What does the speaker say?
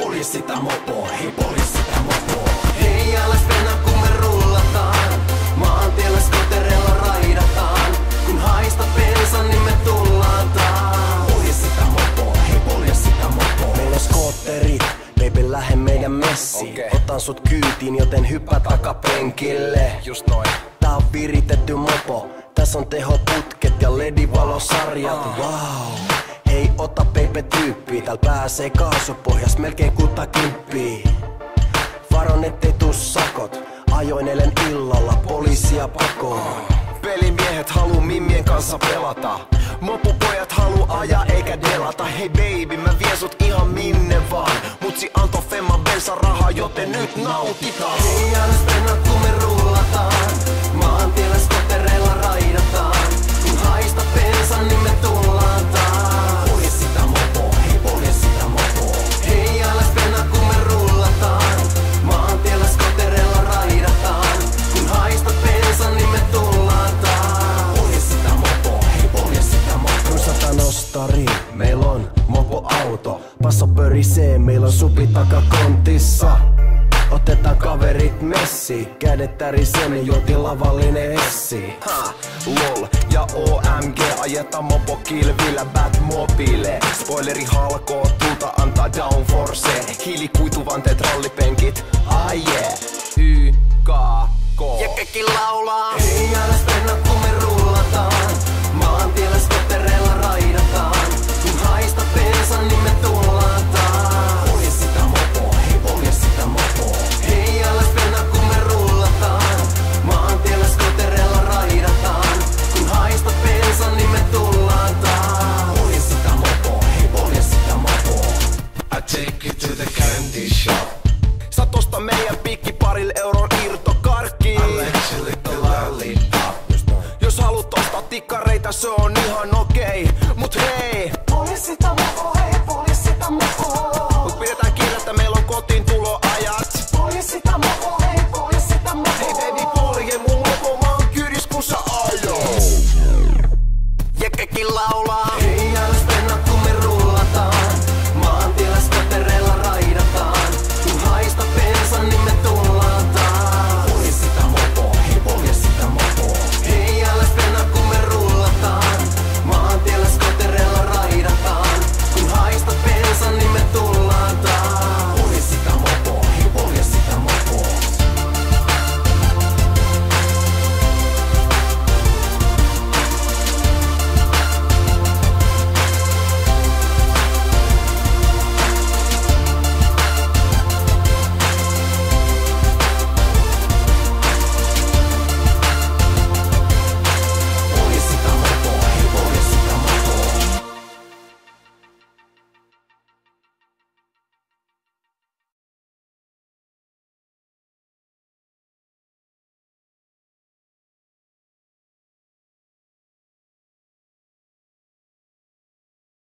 polje sitä mopoa, hei polje sitä mopoa. Hei alas mennä kun me rullataan, maantiellä skotereilla raidataan. Kun haista bensan niin me tullaan taas. Polje sitä mopoa, hei polje sitä mopoa. Meillä on skotterit, baby lähde meidän messiin. Otan sut kyytiin joten hyppää takapenkille. Just noin. Tää on viritetty mopo, tässä on tehoputket ja LED-valosarjat. Wow. Hei ota baby tyyppi, täällä pääsee kaasupohjas melkein 60. Varon ettei tuu sakot, ajoin eilen illalla poliisia pakoon. Pelimiehet haluu mimmien kanssa pelata, mopupojat haluu ajaa eikä delata. Hei baby mä vien sut ihan minne vaan, mutsi antoi femman bensa rahaa joten nyt nautitaan. Hei alas mennä kun me rullataan, maantiellä skotereilla raidataan. Kun haista bensan niin me tullaan taas. Polje sitä mopoa, hei polje sitä mopoa. Hei alas mennä kun me rullataan, maantiellä skotereilla raidataan. Kun haista bensan niin me tullaan taas. Polje sitä mopoa, hei polje sitä mopoa. Rusataan ostariin, meillä on mopoauto. Passo pörisee, meillä on supi takakontissa. Otetaan kaverit messi, kädet tärisee, me juotiin lavallinen essi. Ha, lol ja OMG ajetaan mopokilvillä Batmobile. Spoileri halkoo, tulta antaa downforce. Hiilikuituvanteet rallipenkit, ai yeah. YKK Ja kaikki laulaa. Hei alas mennä kun me rullataan, maantiellä skotereilla raidataan. Kun haista bensan niin me tullaan taas. Polje sitä mopoa, hei polje sitä mopoa. Hei alas mennä kun me rullataan, maantiellä skotereilla raidataan. Kun haista bensan niin me tullaan taas. Polje sitä mopoa, hei polje sitä mopoa. I take you to the candy shop. Satosta meidän pikkiparille euron irtokarkki. I let you lick the lollipop. Jos haluat ostaa tikkareita se on ihan okei, mut hei